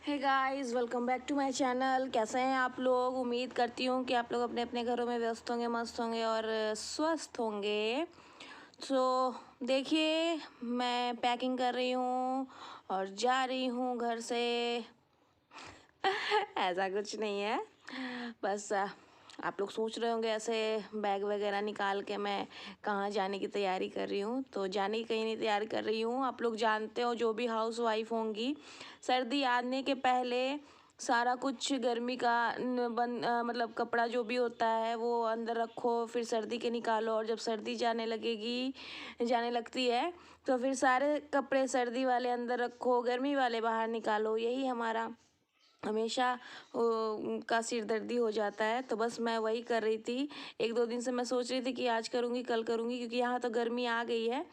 Hey guys, welcome back to my channel. कैसे हैं आप लोग? उम्मीद करती हूँ कि आप लोग अपने अपने घरों में व्यस्त होंगे, मस्त होंगे और स्वस्थ होंगे। तो देखिए, मैं पैकिंग कर रही हूँ और जा रही हूँ घर से। ऐसा कुछ नहीं है, बस आप लोग सोच रहे होंगे ऐसे बैग वगैरह निकाल के मैं कहाँ जाने की तैयारी कर रही हूँ। तो जाने की कहीं नहीं तैयारी कर रही हूँ। आप लोग जानते हो, जो भी हाउस वाइफ होंगी, सर्दी आने के पहले सारा कुछ गर्मी का मतलब कपड़ा जो भी होता है वो अंदर रखो, फिर सर्दी के निकालो, और जब सर्दी जाने लगती है तो फिर सारे कपड़े सर्दी वाले अंदर रखो, गर्मी वाले बाहर निकालो। यही हमारा हमेशा का सिरदर्दी हो जाता है। तो बस मैं वही कर रही थी। एक दो दिन से मैं सोच रही थी कि आज करूँगी कल करूँगी, क्योंकि यहाँ तो गर्मी आ गई है।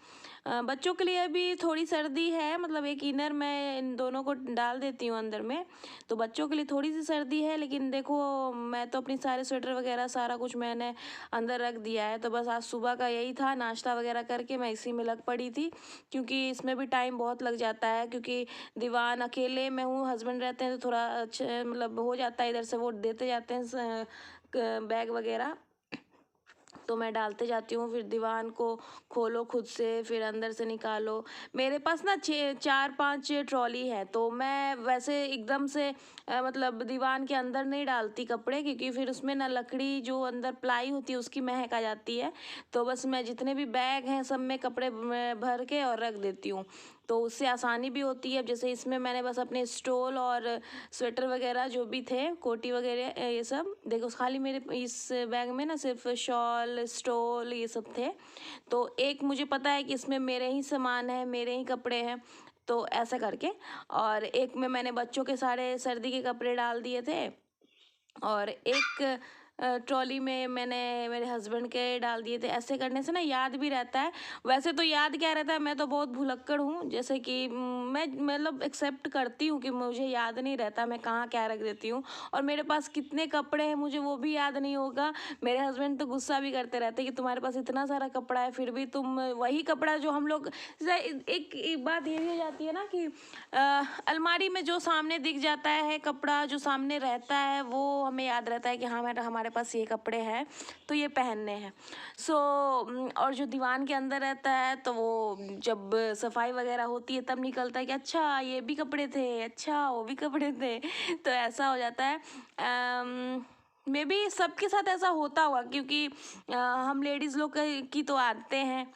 बच्चों के लिए भी थोड़ी सर्दी है, मतलब एक इनर मैं इन दोनों को डाल देती हूँ अंदर में, तो बच्चों के लिए थोड़ी सी सर्दी है। लेकिन देखो, मैं तो अपनी सारे स्वेटर वगैरह सारा कुछ मैंने अंदर रख दिया है। तो बस आज सुबह का यही था, नाश्ता वगैरह करके मैं इसी में लग पड़ी थी, क्योंकि इसमें भी टाइम बहुत लग जाता है। क्योंकि दीवान अकेले मैं हूँ, हस्बैंड रहते हैं तो थोड़ा अच्छा मतलब हो जाता है, इधर से वो देते जाते हैं बैग वगैरह, तो मैं डालते जाती हूँ। फिर दीवान को खोलो खुद से, फिर अंदर से निकालो। मेरे पास ना 4-5 ट्रॉली है, तो मैं वैसे एकदम से मतलब दीवान के अंदर नहीं डालती कपड़े, क्योंकि फिर उसमें ना लकड़ी जो अंदर प्लाई होती है उसकी महक आ जाती है। तो बस मैं जितने भी बैग हैं सब में कपड़े भर के और रख देती हूँ, तो उससे आसानी भी होती है। जैसे इसमें मैंने बस अपने स्टोल और स्वेटर वगैरह जो भी थे, कोटी वगैरह, ये सब देखो, खाली मेरे इस बैग में ना सिर्फ शॉल, स्टोल, ये सब थे। तो एक मुझे पता है कि इसमें मेरे ही सामान है, मेरे ही कपड़े हैं, तो ऐसा करके। और एक में मैंने बच्चों के सारे सर्दी के कपड़े डाल दिए थे, और एक ट्रॉली में मैंने मेरे हस्बैंड के डाल दिए थे। ऐसे करने से ना याद भी रहता है। वैसे तो याद क्या रहता है, मैं तो बहुत भुलक्कड़ हूँ। जैसे कि मैं मतलब एक्सेप्ट करती हूँ कि मुझे याद नहीं रहता मैं कहाँ क्या रख देती हूँ, और मेरे पास कितने कपड़े हैं मुझे वो भी याद नहीं होगा। मेरे हस्बैंड तो गुस्सा भी करते रहते हैं कि तुम्हारे पास इतना सारा कपड़ा है, फिर भी तुम वही कपड़ा जो हम लोग, एक बात ये भी हो जाती है ना कि अलमारी में जो सामने दिख जाता है कपड़ा, जो सामने रहता है, वो हमें याद रहता है कि हाँ हमारे पास ये कपड़े हैं तो ये पहनने हैं। सो और जो दीवान के अंदर रहता है, तो वो जब सफाई वगैरह होती है तब निकलता है कि अच्छा ये भी कपड़े थे, अच्छा वो भी कपड़े थे। तो ऐसा हो जाता है। मे बी सबके साथ ऐसा होता होगा, क्योंकि हम लेडीज़ लोग की तो आते हैं,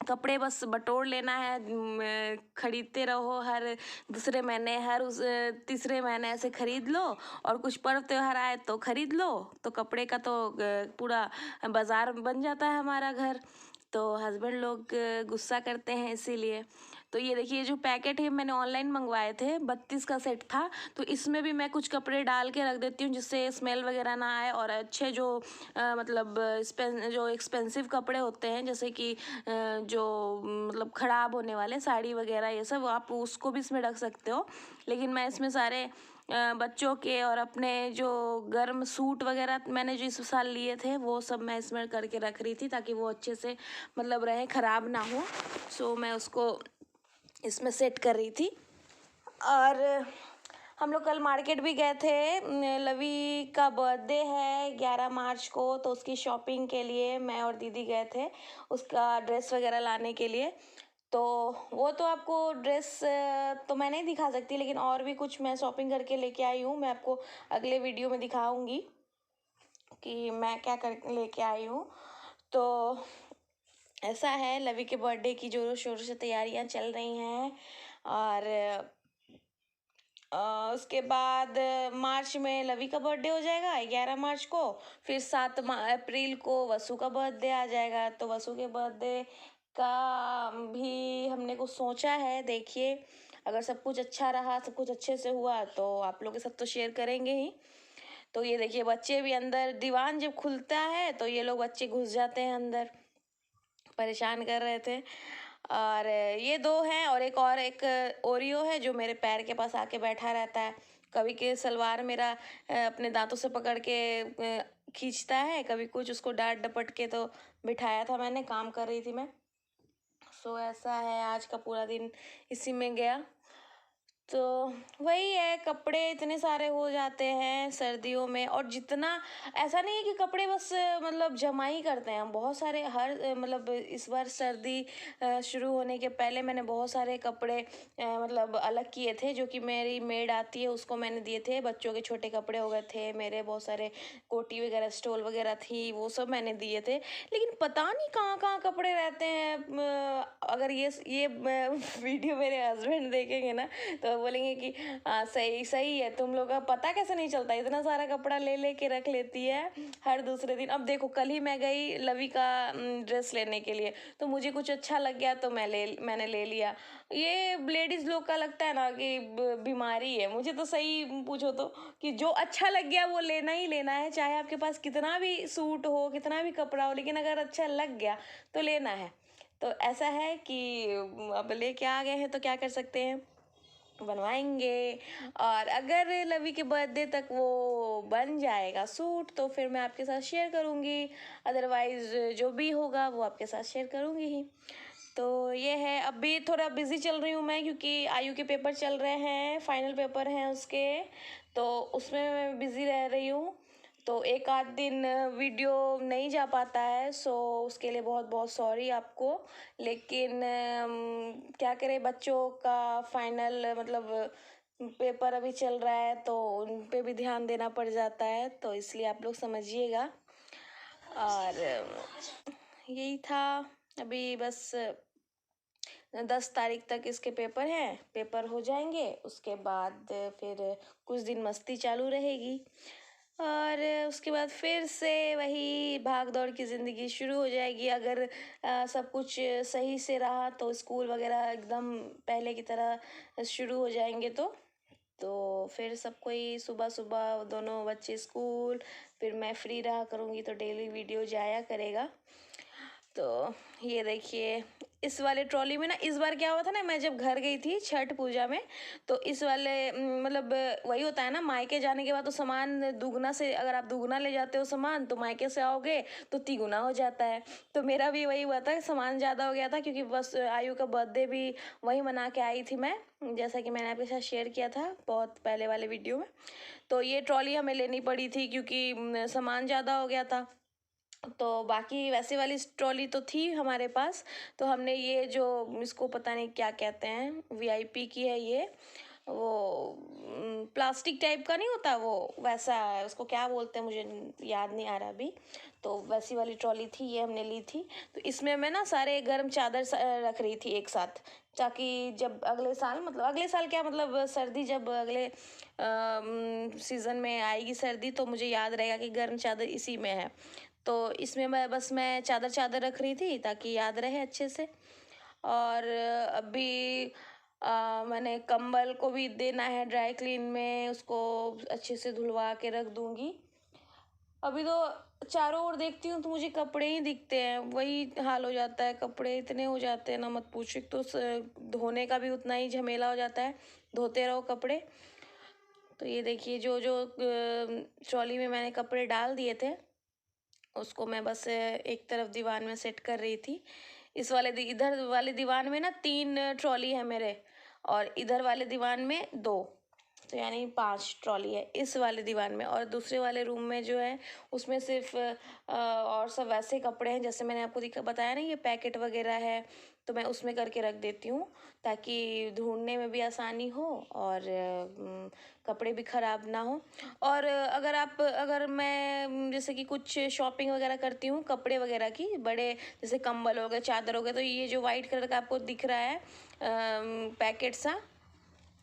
कपड़े बस बटोर लेना है, खरीदते रहो, हर दूसरे महीने, हर उस तीसरे महीने ऐसे खरीद लो, और कुछ पर्व त्योहार आए तो खरीद लो। तो कपड़े का तो पूरा बाजार बन जाता है हमारा घर। तो हस्बैंड लोग गुस्सा करते हैं इसीलिए। तो ये देखिए, जो पैकेट है मैंने ऑनलाइन मंगवाए थे, 32 का सेट था। तो इसमें भी मैं कुछ कपड़े डाल के रख देती हूँ, जिससे स्मेल वगैरह ना आए, और अच्छे जो मतलब जो एक्सपेंसिव कपड़े होते हैं, जैसे कि जो मतलब ख़राब होने वाले साड़ी वगैरह, ये सब आप उसको भी इसमें रख सकते हो। लेकिन मैं इसमें सारे बच्चों के और अपने जो गर्म सूट वगैरह मैंने जो इस साल लिए थे वो सब मैं इसमें करके रख रही थी, ताकि वो अच्छे से मतलब रहे, ख़राब ना हो। सो मैं उसको इसमें सेट कर रही थी। और हम लोग कल मार्केट भी गए थे। लवी का बर्थडे है 11 मार्च को, तो उसकी शॉपिंग के लिए मैं और दीदी गए थे, उसका ड्रेस वगैरह लाने के लिए। तो वो तो आपको ड्रेस तो मैं नहीं दिखा सकती, लेकिन और भी कुछ मैं शॉपिंग करके लेके आई हूँ। मैं आपको अगले वीडियो में दिखाऊंगी कि मैं क्या कर लेके आई हूँ। तो ऐसा है, लवी के बर्थडे की जोरों शोरों से तैयारियां चल रही हैं। और उसके बाद मार्च में लवी का बर्थडे हो जाएगा 11 मार्च को। फिर 7 अप्रैल को वसु का बर्थडे आ जाएगा। तो वसु के बर्थडे का भी हमने कुछ सोचा है। देखिए, अगर सब कुछ अच्छा रहा, सब कुछ अच्छे से हुआ, तो आप लोगों के साथ तो शेयर करेंगे ही। तो ये देखिए, बच्चे भी अंदर, दीवान जब खुलता है तो ये लोग बच्चे घुस जाते हैं अंदर, परेशान कर रहे थे। और ये दो हैं, और एक ओरियो है जो मेरे पैर के पास आके बैठा रहता है। कभी के सलवार मेरा अपने दांतों से पकड़ के खींचता है, कभी कुछ, उसको डांट डपट के तो बिठाया था मैंने, काम कर रही थी मैं। सो ऐसा है, आज का पूरा दिन इसी में गया। तो वही है, कपड़े इतने सारे हो जाते हैं सर्दियों में। और जितना, ऐसा नहीं है कि कपड़े बस मतलब जमा ही करते हैं हम, बहुत सारे हर मतलब इस बार सर्दी शुरू होने के पहले मैंने बहुत सारे कपड़े मतलब अलग किए थे, जो कि मेरी मेड आती है उसको मैंने दिए थे। बच्चों के छोटे कपड़े हो गए थे मेरे, बहुत सारे कोटी वगैरह स्टोल वगैरह थी, वो सब मैंने दिए थे। लेकिन पता नहीं कहाँ कहाँ कपड़े रहते हैं। अगर ये वीडियो मेरे हस्बैंड देखेंगे ना तो बोलेंगे कि सही सही है, तुम लोग का पता कैसे नहीं चलता, इतना सारा कपड़ा ले ले के रख लेती है हर दूसरे दिन। अब देखो, कल ही मैं गई लवी का ड्रेस लेने के लिए, तो मुझे कुछ अच्छा लग गया तो मैंने ले लिया। ये लेडीज लोग का लगता है ना कि बीमारी है। मुझे तो सही पूछो तो कि जो अच्छा लग गया वो लेना ही लेना है, चाहे आपके पास कितना भी सूट हो, कितना भी कपड़ा हो, लेकिन अगर अच्छा लग गया तो लेना है। तो ऐसा है कि अब लेके आ गए हैं तो क्या कर सकते हैं, बनवाएंगे। और अगर लवी के बर्थडे तक वो बन जाएगा सूट तो फिर मैं आपके साथ शेयर करूँगी, अदरवाइज जो भी होगा वो आपके साथ शेयर करूँगी ही। तो ये है, अभी थोड़ा बिजी चल रही हूँ मैं, क्योंकि आयु के पेपर चल रहे हैं, फाइनल पेपर हैं उसके, तो उसमें मैं बिजी रह रही हूँ। तो एक आध दिन वीडियो नहीं जा पाता है, सो उसके लिए बहुत बहुत सॉरी आपको। लेकिन क्या करें, बच्चों का फाइनल मतलब पेपर अभी चल रहा है तो उन पे भी ध्यान देना पड़ जाता है, तो इसलिए आप लोग समझिएगा। और यही था, अभी बस 10 तारीख तक इसके पेपर हैं, पेपर हो जाएंगे उसके बाद फिर कुछ दिन मस्ती चालू रहेगी। और उसके बाद फिर से वही भाग दौड़ की ज़िंदगी शुरू हो जाएगी। अगर सब कुछ सही से रहा तो स्कूल वगैरह एकदम पहले की तरह शुरू हो जाएंगे। तो फिर सब कोई सुबह सुबह दोनों बच्चे स्कूल, फिर मैं फ्री रहा करूँगी तो डेली वीडियो जाया करेगा। तो ये देखिए, इस वाले ट्रॉली में ना, इस बार क्या हुआ था ना, मैं जब घर गई थी छठ पूजा में, तो इस वाले मतलब वही होता है ना, मायके जाने के बाद तो सामान दुगना से, अगर आप दुगना ले जाते हो सामान तो मायके से आओगे तो तिगुना हो जाता है। तो मेरा भी वही हुआ था, सामान ज़्यादा हो गया था, क्योंकि बस आयु का बर्थडे भी वही मना के आई थी मैं, जैसा कि मैंने आपके साथ शेयर किया था बहुत पहले वाले वीडियो में। तो ये ट्रॉली हमें लेनी पड़ी थी क्योंकि सामान ज़्यादा हो गया था। तो बाकी वैसे वाली ट्रॉली तो थी हमारे पास, तो हमने ये जो, इसको पता नहीं क्या कहते हैं, वीआईपी की है ये, वो प्लास्टिक टाइप का नहीं होता वो, वैसा है, उसको क्या बोलते हैं मुझे याद नहीं आ रहा अभी। तो वैसी वाली ट्रॉली थी, ये हमने ली थी। तो इसमें मैं ना सारे गर्म चादर रख रही थी एक साथ, ताकि जब अगले साल, मतलब अगले साल क्या, मतलब सर्दी जब अगले सीज़न में आएगी सर्दी, तो मुझे याद रहेगा कि गर्म चादर इसी में है। तो इसमें मैं चादर चादर रख रही थी ताकि याद रहे अच्छे से। और अभी मैंने कंबल को भी देना है ड्राई क्लीन में, उसको अच्छे से धुलवा के रख दूंगी। अभी तो चारों ओर देखती हूँ तो मुझे कपड़े ही दिखते हैं, वही हाल हो जाता है, कपड़े इतने हो जाते हैं ना मत पूछो। एक तो धोने का भी उतना ही झमेला हो जाता है, धोते रहो कपड़े। तो ये देखिए, जो जो ट्रॉली में मैंने कपड़े डाल दिए थे उसको मैं बस एक तरफ दीवान में सेट कर रही थी। इधर वाले दीवान में ना 3 ट्रॉली है मेरे, और इधर वाले दीवान में 2, तो यानी 5 ट्रॉली है इस वाले दीवान में। और दूसरे वाले रूम में जो है उसमें सिर्फ और सब वैसे कपड़े हैं जैसे मैंने आपको बताया ना, ये पैकेट वगैरह है, तो मैं उसमें करके रख देती हूँ ताकि ढूंढने में भी आसानी हो और कपड़े भी ख़राब ना हो। और अगर मैं जैसे कि कुछ शॉपिंग वगैरह करती हूँ कपड़े वगैरह की, बड़े जैसे कंबल हो गए, चादर हो गए, तो ये जो वाइट कलर का आपको दिख रहा है पैकेट सा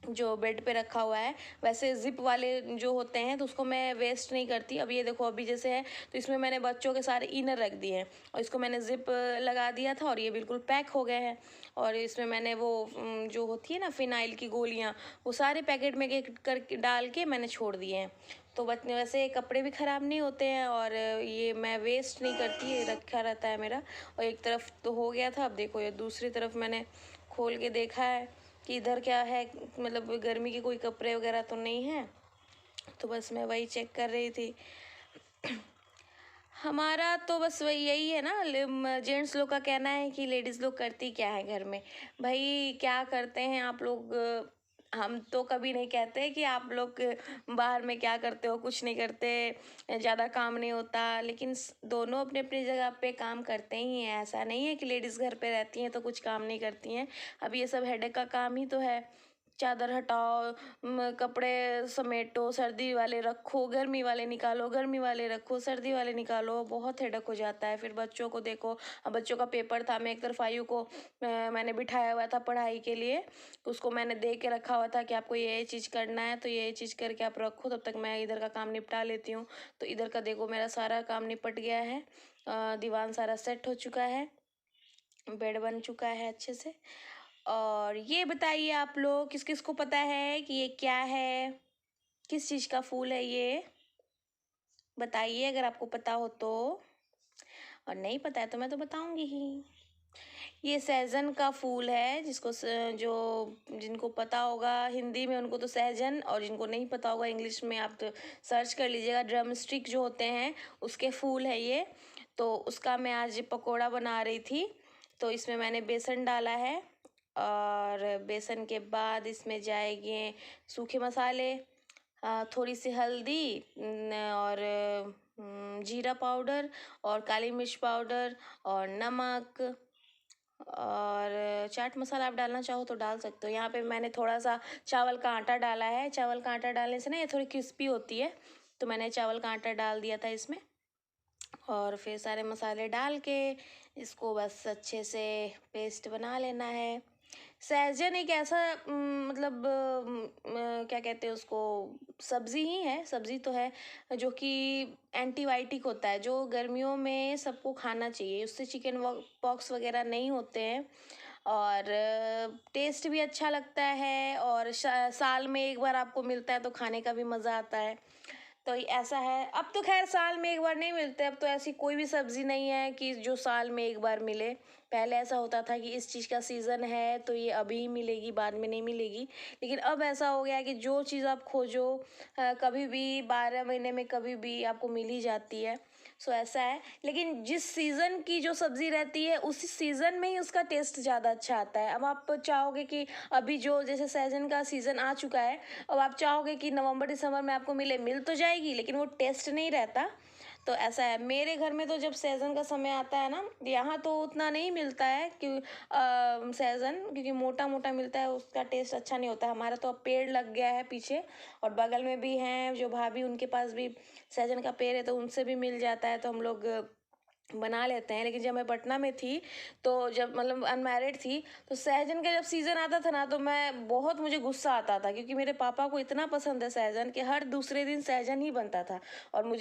जो बेड पे रखा हुआ है, वैसे जिप वाले जो होते हैं तो उसको मैं वेस्ट नहीं करती। अब ये देखो, अभी जैसे है तो इसमें मैंने बच्चों के सारे इनर रख दिए हैं और इसको मैंने जिप लगा दिया था और ये बिल्कुल पैक हो गए हैं। और इसमें मैंने वो जो होती है ना फिनाइल की गोलियां, वो सारे पैकेट में कर डाल के मैंने छोड़ दिए हैं। तो बचने वैसे कपड़े भी ख़राब नहीं होते हैं और ये मैं वेस्ट नहीं करती, ये रखा रहता है मेरा। और एक तरफ तो हो गया था, अब देखो ये दूसरी तरफ मैंने खोल के देखा है कि इधर क्या है, मतलब गर्मी के कोई कपड़े वगैरह तो नहीं है, तो बस मैं वही चेक कर रही थी। हमारा तो बस वही यही है ना, जेंट्स लोग का कहना है कि लेडीज़ लोग करती क्या है घर में। भाई क्या करते हैं आप लोग, हम तो कभी नहीं कहते कि आप लोग बाहर में क्या करते हो, कुछ नहीं करते, ज़्यादा काम नहीं होता, लेकिन दोनों अपने अपनी जगह पे काम करते ही हैं। ऐसा नहीं है कि लेडीज़ घर पे रहती हैं तो कुछ काम नहीं करती हैं। अब ये सब हेडेक का काम ही तो है। चादर हटाओ, कपड़े समेटो, सर्दी वाले रखो, गर्मी वाले निकालो, गर्मी वाले रखो, सर्दी वाले निकालो, बहुत हेडेक हो जाता है। फिर बच्चों को देखो, अब बच्चों का पेपर था, मैं एक तरफ आयु को मैंने बिठाया हुआ था पढ़ाई के लिए, उसको मैंने दे के रखा हुआ था कि आपको ये चीज़ करना है तो ये चीज़ करके आप रखो, तब तक मैं इधर का काम निपटा लेती हूँ। तो इधर का देखो मेरा सारा काम निपट गया है, दीवान सारा सेट हो चुका है, बेड बन चुका है अच्छे से। और ये बताइए आप लोग किस किस को पता है कि ये क्या है, किस चीज़ का फूल है ये, बताइए अगर आपको पता हो तो। और नहीं पता है तो मैं तो बताऊंगी ही। ये सहजन का फूल है, जो जिनको पता होगा हिंदी में उनको तो सहजन, और जिनको नहीं पता होगा इंग्लिश में आप तो सर्च कर लीजिएगा, ड्रम स्टिक जो होते हैं उसके फूल है ये। तो उसका मैं आज पकोड़ा बना रही थी। तो इसमें मैंने बेसन डाला है, और बेसन के बाद इसमें जाएंगे सूखे मसाले, थोड़ी सी हल्दी, और जीरा पाउडर, और काली मिर्च पाउडर, और नमक, और चाट मसाला आप डालना चाहो तो डाल सकते हो। यहाँ पे मैंने थोड़ा सा चावल का आटा डाला है। चावल का आटा डालने से ना ये थोड़ी क्रिस्पी होती है, तो मैंने चावल का आटा डाल दिया था इसमें। और फिर सारे मसाले डाल के इसको बस अच्छे से पेस्ट बना लेना है। सहजन एक ऐसा मतलब क्या कहते हैं उसको, सब्जी ही है, सब्जी तो है, जो कि एंटीबायोटिक होता है, जो गर्मियों में सबको खाना चाहिए। उससे चिकन पॉक्स वगैरह नहीं होते हैं, और टेस्ट भी अच्छा लगता है, और साल में एक बार आपको मिलता है तो खाने का भी मज़ा आता है। तो ऐसा है। अब तो खैर साल में एक बार नहीं मिलते, अब तो ऐसी कोई भी सब्जी नहीं है कि जो साल में एक बार मिले। पहले ऐसा होता था कि इस चीज़ का सीज़न है तो ये अभी ही मिलेगी, बाद में नहीं मिलेगी। लेकिन अब ऐसा हो गया है कि जो चीज़ आप खोजो कभी भी 12 महीने में कभी भी आपको मिल ही जाती है। सो ऐसा है। लेकिन जिस सीज़न की जो सब्ज़ी रहती है उसी सीज़न में ही उसका टेस्ट ज़्यादा अच्छा आता है। अब आप चाहोगे कि अभी जो जैसे सहजन का सीज़न आ चुका है, अब आप चाहोगे कि नवंबर दिसंबर में आपको मिल तो जाएगी, लेकिन वो टेस्ट नहीं रहता। तो ऐसा है। मेरे घर में तो जब सहजन का समय आता है ना, यहाँ तो उतना नहीं मिलता है कि सहजन, क्योंकि मोटा मोटा मिलता है, उसका टेस्ट अच्छा नहीं होता है। हमारा तो अब पेड़ लग गया है पीछे, और बगल में भी हैं जो भाभी, उनके पास भी सहजन का पेड़ है, तो उनसे भी मिल जाता है, तो हम लोग बना लेते हैं। लेकिन जब मैं पटना में थी, तो जब मतलब अनमैरिड थी, तो सहजन का जब सीज़न आता था ना, तो मैं बहुत, मुझे गुस्सा आता था, क्योंकि मेरे पापा को इतना पसंद है सहजन कि हर दूसरे दिन सहजन ही बनता था। और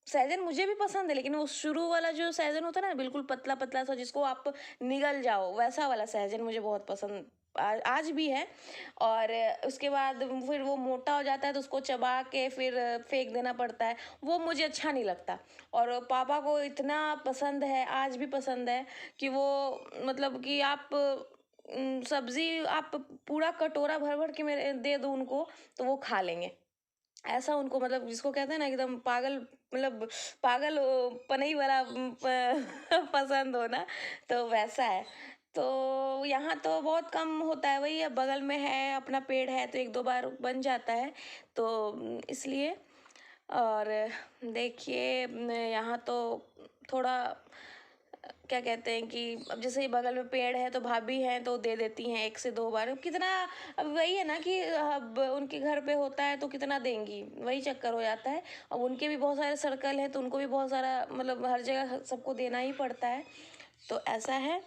सहजन मुझे भी पसंद है, लेकिन वो शुरू वाला जो सहजन होता है ना, बिल्कुल पतला पतला सा, जिसको आप निगल जाओ, वैसा वाला सहजन मुझे बहुत पसंद आज भी है। और उसके बाद फिर वो मोटा हो जाता है तो उसको चबा के फिर फेंक देना पड़ता है, वो मुझे अच्छा नहीं लगता। और पापा को इतना पसंद है, आज भी पसंद है, कि वो मतलब कि आप सब्जी आप पूरा कटोरा भर भर के मेरे दे दो उनको, तो वो खा लेंगे। ऐसा उनको, मतलब जिसको कहते हैं ना एकदम पागल, मतलब पागल पनई वाला पसंद हो ना, तो वैसा है। तो यहाँ तो बहुत कम होता है, वही अब बगल में है, अपना पेड़ है, तो एक दो बार बन जाता है, तो इसलिए। और देखिए यहाँ तो थोड़ा क्या कहते हैं कि अब जैसे ही बगल में पेड़ है तो भाभी हैं तो दे देती हैं एक से दो बार। अब कितना, अब वही है ना कि अब उनके घर पे होता है तो कितना देंगी, वही चक्कर हो जाता है। अब उनके भी बहुत सारे सर्कल हैं, तो उनको भी बहुत सारा, मतलब हर जगह सबको देना ही पड़ता है, तो ऐसा है।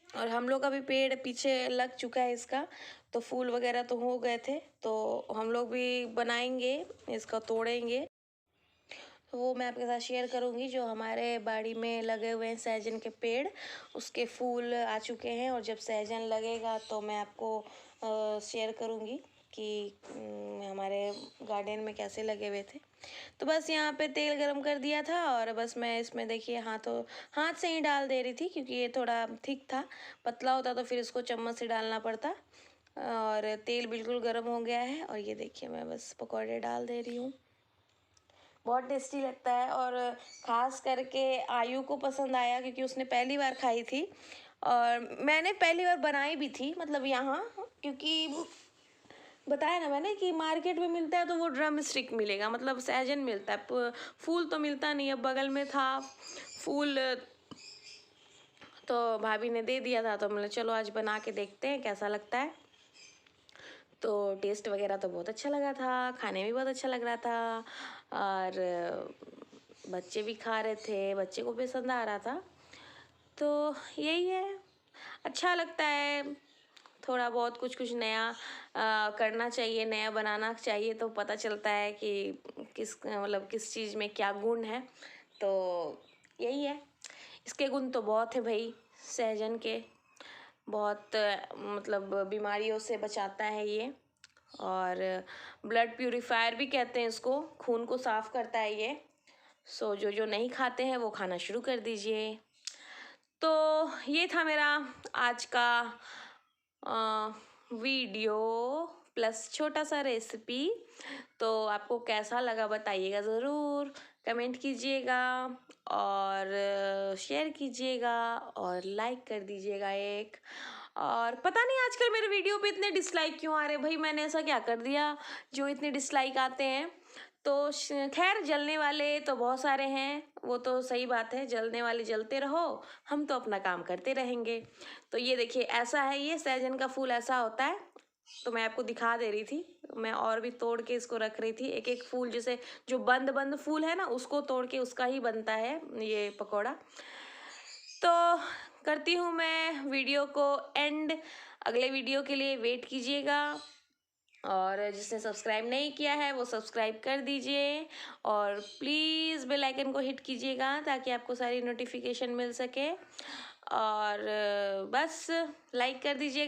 और हम लोग का भी पेड़ पीछे लग चुका है इसका, तो फूल वगैरह तो हो गए थे, तो हम लोग भी बनाएंगे, इसका तोड़ेंगे। तो वो मैं आपके साथ शेयर करूंगी, जो हमारे बाड़ी में लगे हुए हैं सहजन के पेड़, उसके फूल आ चुके हैं, और जब सहजन लगेगा तो मैं आपको शेयर करूंगी कि हमारे गार्डन में कैसे लगे हुए थे। तो बस यहाँ पे तेल गरम कर दिया था, और बस मैं इसमें देखिए हाथ से ही डाल दे रही थी, क्योंकि ये थोड़ा थिक था, पतला होता तो फिर इसको चम्मच से डालना पड़ता। और तेल बिल्कुल गर्म हो गया है, और ये देखिए मैं बस पकौड़े डाल दे रही हूँ। बहुत टेस्टी लगता है, और ख़ास करके आयु को पसंद आया, क्योंकि उसने पहली बार खाई थी, और मैंने पहली बार बनाई भी थी, मतलब यहाँ, क्योंकि बताया ना मैंने कि मार्केट में मिलता है तो वो ड्रम स्टिक मिलेगा, मतलब सहजन मिलता है, फूल तो मिलता नहीं। अब बगल में था फूल तो भाभी ने दे दिया था, तो मैंने चलो आज बना के देखते हैं कैसा लगता है। तो टेस्ट वगैरह तो बहुत अच्छा लगा था, खाने में भी बहुत अच्छा लग रहा था, और बच्चे भी खा रहे थे, बच्चे को भी पसंद आ रहा था। तो यही है, अच्छा लगता है थोड़ा बहुत कुछ कुछ नया करना चाहिए, नया बनाना चाहिए, तो पता चलता है कि मतलब किस चीज़ में क्या गुण है। तो यही है, इसके गुण तो बहुत है भाई, सहजन के बहुत मतलब बीमारियों से बचाता है ये, और ब्लड प्यूरिफायर भी कहते हैं इसको, खून को साफ करता है ये। सो जो जो नहीं खाते हैं वो खाना शुरू कर दीजिए। तो ये था मेरा आज का वीडियो प्लस छोटा सा रेसिपी। तो आपको कैसा लगा बताइएगा ज़रूर, कमेंट कीजिएगा और शेयर कीजिएगा और लाइक कर दीजिएगा एक। और पता नहीं आजकल मेरे वीडियो पे इतने डिसलाइक क्यों आ रहे भाई, मैंने ऐसा क्या कर दिया जो इतने डिसलाइक आते हैं। तो खैर जलने वाले तो बहुत सारे हैं, वो तो सही बात है, जलने वाले जलते रहो, हम तो अपना काम करते रहेंगे। तो ये देखिए ऐसा है, ये सहजन का फूल ऐसा होता है। तो मैं आपको दिखा दे रही थी, मैं और भी तोड़ के इसको रख रही थी, एक एक फूल, जैसे जो बंद बंद फूल है ना उसको तोड़ के उसका ही बनता है ये पकौड़ा। तो करती हूँ मैं वीडियो को एंड, अगले वीडियो के लिए वेट कीजिएगा, और जिसने सब्सक्राइब नहीं किया है वो सब्सक्राइब कर दीजिए, और प्लीज़ बेल आइकन को हिट कीजिएगा ताकि आपको सारी नोटिफिकेशन मिल सके, और बस लाइक कर दीजिए।